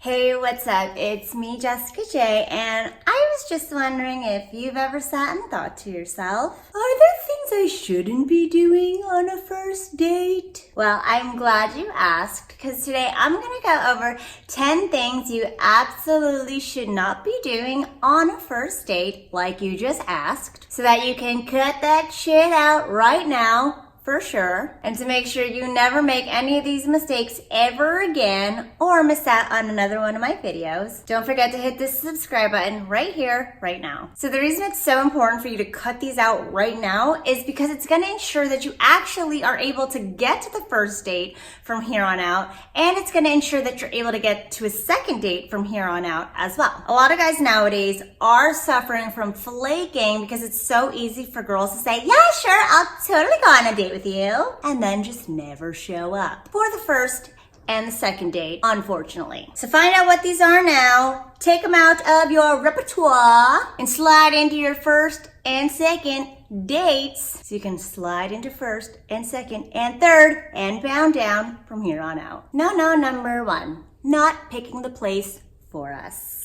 Hey, what's up? It's me, Jessica J, and I was just wondering if you've ever sat and thought to yourself, are there things I shouldn't be doing on a first date? Well, I'm glad you asked, because today I'm going to go over 10 things you absolutely should not be doing on a first date, like you just asked, so that you can cut that shit out right now. For sure, and to make sure you never make any of these mistakes ever again or miss out on another one of my videos, don't forget to hit this subscribe button right here, right now. So the reason it's so important for you to cut these out right now is because it's going to ensure that you actually are able to get to the first date from here on out, and it's going to ensure that you're able to get to a second date from here on out as well. A lot of guys nowadays are suffering from flaking because it's so easy for girls to say, yeah, sure, I'll totally go on a date with you, and then just never show up for the first and the second date, unfortunately. So find out what these are now, take them out of your repertoire, and slide into your first and second dates. So you can slide into first and second and third and bound down from here on out. No, number one, not picking the place for us.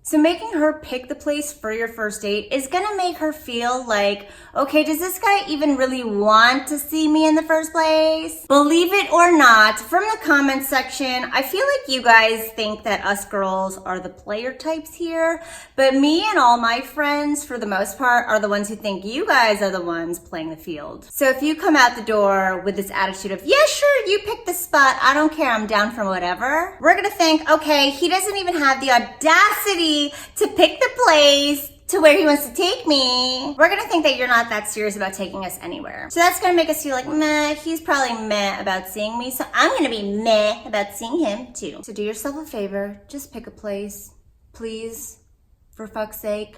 So making her pick the place for your first date is gonna make her feel like, okay, does this guy even really want to see me in the first place? Believe it or not, from the comments section, I feel like you guys think that us girls are the player types here, but me and all my friends, for the most part, are the ones who think you guys are the ones playing the field. So if you come out the door with this attitude of, yeah, sure, you pick the spot, I don't care, I'm down for whatever, we're gonna think, okay, he doesn't even have the audacity to pick the place to where he wants to take me. We're gonna think that you're not that serious about taking us anywhere. So that's gonna make us feel like, meh, he's probably meh about seeing me, so I'm gonna be meh about seeing him too. So do yourself a favor, just pick a place, please, for fuck's sake.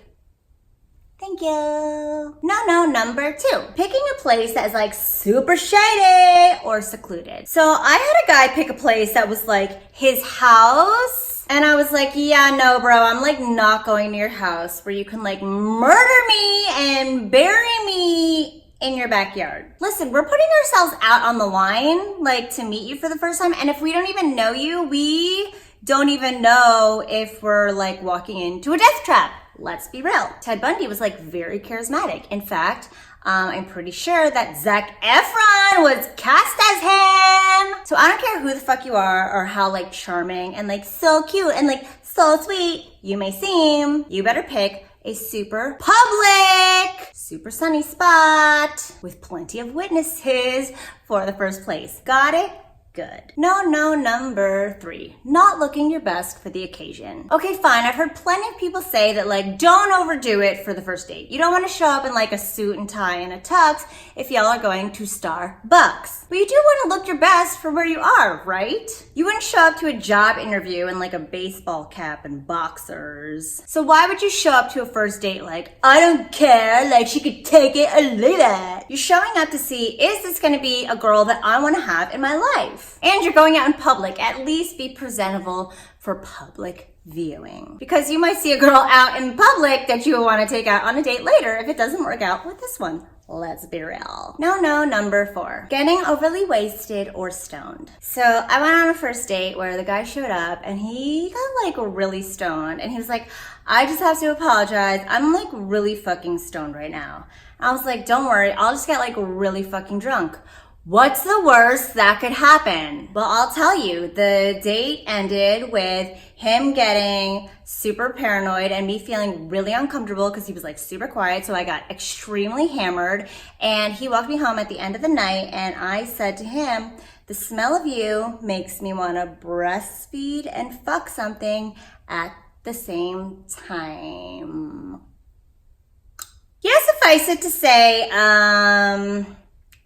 Thank you. No, number two, picking a place that is like super shady or secluded. So I had a guy pick a place that was like his house, and I was like, yeah, no, bro, I'm like not going to your house where you can like murder me and bury me in your backyard. Listen, we're putting ourselves out on the line, like to meet you for the first time. And if we don't even know you, we don't even know if we're like walking into a death trap. Let's be real. Ted Bundy was like very charismatic. In fact, I'm pretty sure that Zac Efron was cast as him. So I don't care who the fuck you are or how like charming and like so cute and like so sweet you may seem, you better pick a super public, super sunny spot with plenty of witnesses for the first place. Got it? Good. No, number three, not looking your best for the occasion. Okay, fine. I've heard plenty of people say that like, don't overdo it for the first date. You don't want to show up in like a suit and tie and a tux if y'all are going to Starbucks. But you do want to look your best for where you are, right? You wouldn't show up to a job interview in like a baseball cap and boxers. So why would you show up to a first date like, I don't care, like she could take it or leave it? You're showing up to see, is this going to be a girl that I want to have in my life? And you're going out in public, at least be presentable for public viewing. Because you might see a girl out in public that you will want to take out on a date later if it doesn't work out with this one. Let's be real. No, number four, getting overly wasted or stoned. So I went on a first date where the guy showed up and he got like really stoned and he was like, I just have to apologize. I'm like really fucking stoned right now. And I was like, don't worry, I'll just get like really fucking drunk. What's the worst that could happen? Well, I'll tell you, the date ended with him getting super paranoid and me feeling really uncomfortable because he was like super quiet. So I got extremely hammered and he walked me home at the end of the night and I said to him, the smell of you makes me want to breastfeed and fuck something at the same time. Yeah, suffice it to say,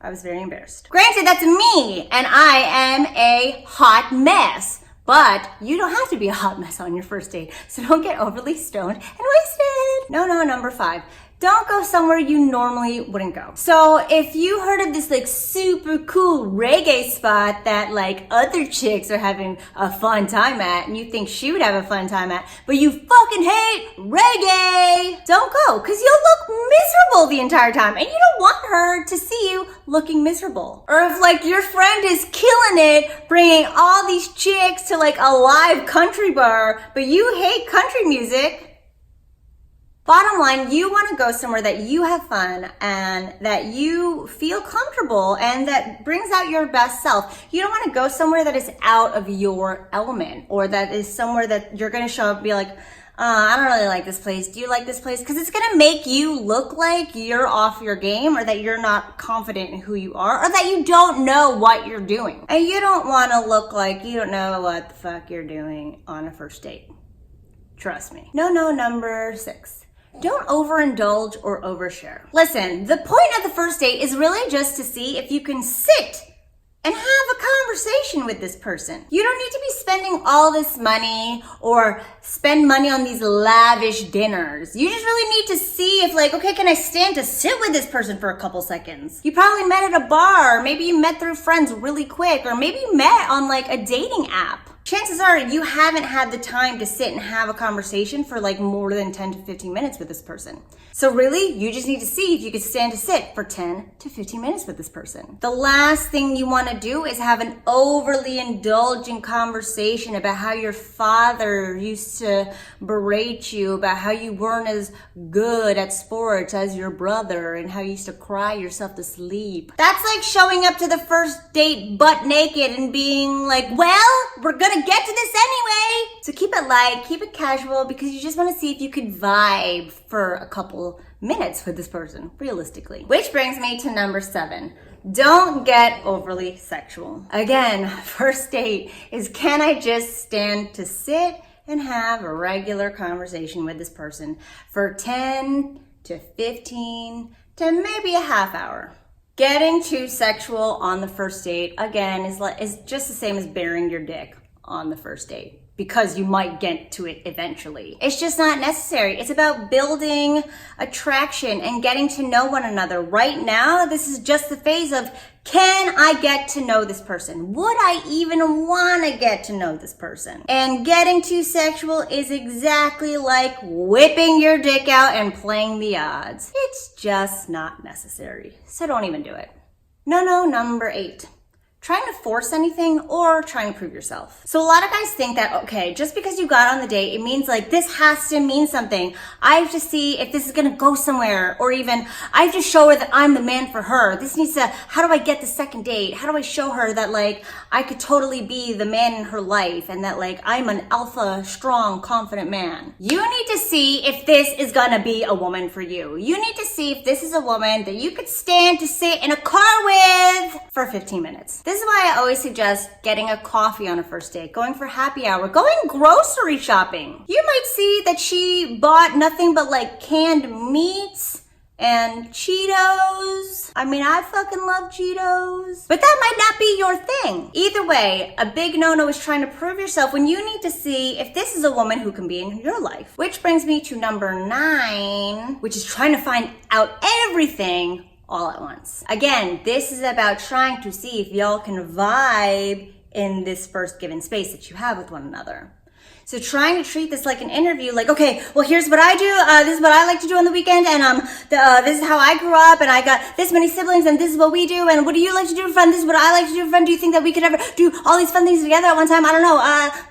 I was very embarrassed. Granted, that's me, and I am a hot mess. But you don't have to be a hot mess on your first date, so don't get overly stoned and wasted. No, number five, Don't go somewhere you normally wouldn't go. So if you heard of this like super cool reggae spot that like other chicks are having a fun time at and you think she would have a fun time at, but you fucking hate reggae, don't go, because you'll look miserable the entire time and you don't want her to see you looking miserable. Or if like your friend is killing it, bringing all these chicks to like a live country bar, but you hate country music. Bottom line, you want to go somewhere that you have fun and that you feel comfortable and that brings out your best self. You don't want to go somewhere that is out of your element or that is somewhere that you're going to show up and be like, I don't really like this place. Do you like this place? Because it's going to make you look like you're off your game or that you're not confident in who you are or that you don't know what you're doing. And you don't want to look like you don't know what the fuck you're doing on a first date. Trust me. No, number 6. Don't overindulge or overshare. Listen, the point of the first date is really just to see if you can sit and have a conversation with this person. You don't need to be spending all this money or spend money on these lavish dinners. You just really need to see if like, okay, can I stand to sit with this person for a couple seconds? You probably met at a bar, maybe you met through friends really quick, or maybe you met on like a dating app. Chances are you haven't had the time to sit and have a conversation for like more than 10 to 15 minutes with this person. So really, you just need to see if you can stand to sit for 10 to 15 minutes with this person. The last thing you want to do is have an overly indulgent conversation about how your father used to berate you, about how you weren't as good at sports as your brother and how you used to cry yourself to sleep. That's like showing up to the first date butt naked and being like, well, we're gonna get to this anyway. So keep it light, keep it casual, because you just want to see if you could vibe for a couple minutes with this person, realistically. Which brings me to number 7. Don't get overly sexual. Again, first date is, can I just stand to sit and have a regular conversation with this person for 10 to 15 to maybe a half hour. Getting too sexual on the first date, again, is just the same as bearing your dick on the first date, because you might get to it eventually. It's just not necessary. It's about building attraction and getting to know one another. Right now, this is just the phase of, can I get to know this person? Would I even want to get to know this person? And getting too sexual is exactly like whipping your dick out and playing the odds. It's just not necessary. So don't even do it. No, number 8. Trying to force anything or trying to prove yourself. So a lot of guys think that, okay, just because you got on the date, it means like this has to mean something. I have to see if this is gonna go somewhere, or even I have to show her that I'm the man for her. This needs to, how do I get the second date? How do I show her that like I could totally be the man in her life and that like I'm an alpha, strong, confident man? You need to see if this is gonna be a woman for you. You need to see if this is a woman that you could stand to sit in a car with for 15 minutes. This is why I always suggest getting a coffee on a first date, going for happy hour, going grocery shopping. You might see that she bought nothing but like canned meats and Cheetos. I mean, I fucking love Cheetos. But that might not be your thing. Either way, a big no-no is trying to prove yourself when you need to see if this is a woman who can be in your life. Which brings me to number 9, which is trying to find out everything all at once. Again, this is about trying to see if y'all can vibe in this first given space that you have with one another. So trying to treat this like an interview, like, okay, well, here's what I do. This is what I like to do on the weekend. And this is how I grew up. And I got this many siblings. And this is what we do. And what do you like to do for fun? This is what I like to do for fun. Do you think that we could ever do all these fun things together at one time? I don't know.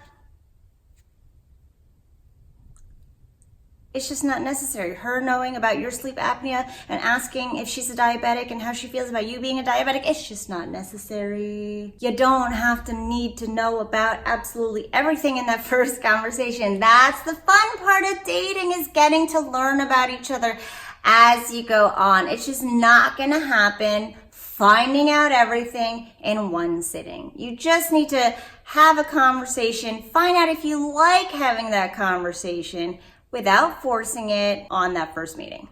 It's just not necessary. Her knowing about your sleep apnea and asking if she's a diabetic and how she feels about you being a diabetic, it's just not necessary. You don't have to need to know about absolutely everything in that first conversation. That's the fun part of dating, is getting to learn about each other as you go on. It's just not gonna happen finding out everything in one sitting. You just need to have a conversation, find out if you like having that conversation, without forcing it on that first meeting.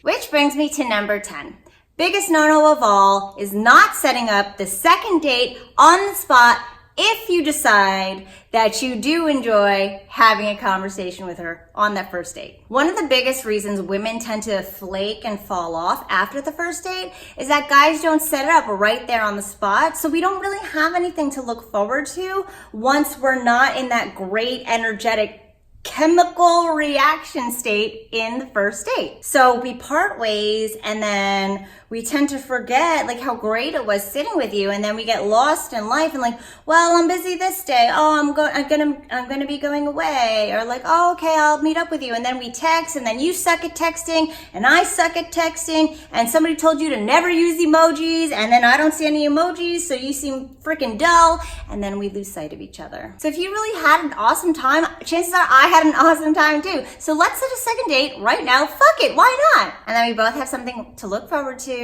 Which brings me to number 10. Biggest no-no of all is not setting up the second date on the spot if you decide that you do enjoy having a conversation with her on that first date. One of the biggest reasons women tend to flake and fall off after the first date is that guys don't set it up right there on the spot. So we don't really have anything to look forward to once we're not in that great energetic chemical reaction state in the first date. So we part ways and then we tend to forget like how great it was sitting with you, and then we get lost in life and like, well, I'm busy this day. Oh, I'm gonna be going away, or like, oh, okay, I'll meet up with you. And then we text, and then you suck at texting and I suck at texting, and somebody told you to never use emojis, and then I don't see any emojis, so you seem freaking dull, and then we lose sight of each other. So if you really had an awesome time, chances are I had an awesome time too. So let's set a second date right now. Fuck it, why not? And then we both have something to look forward to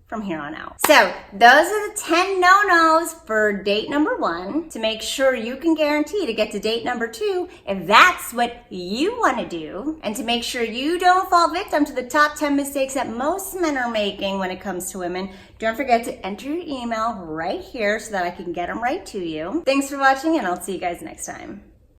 from here on out. So those are the 10 no-nos for date number 1 to make sure you can guarantee to get to date number 2 if that's what you want to do, and to make sure you don't fall victim to the top 10 mistakes that most men are making when it comes to women. Don't forget to enter your email right here so that I can get them right to you. Thanks for watching, and I'll see you guys next time.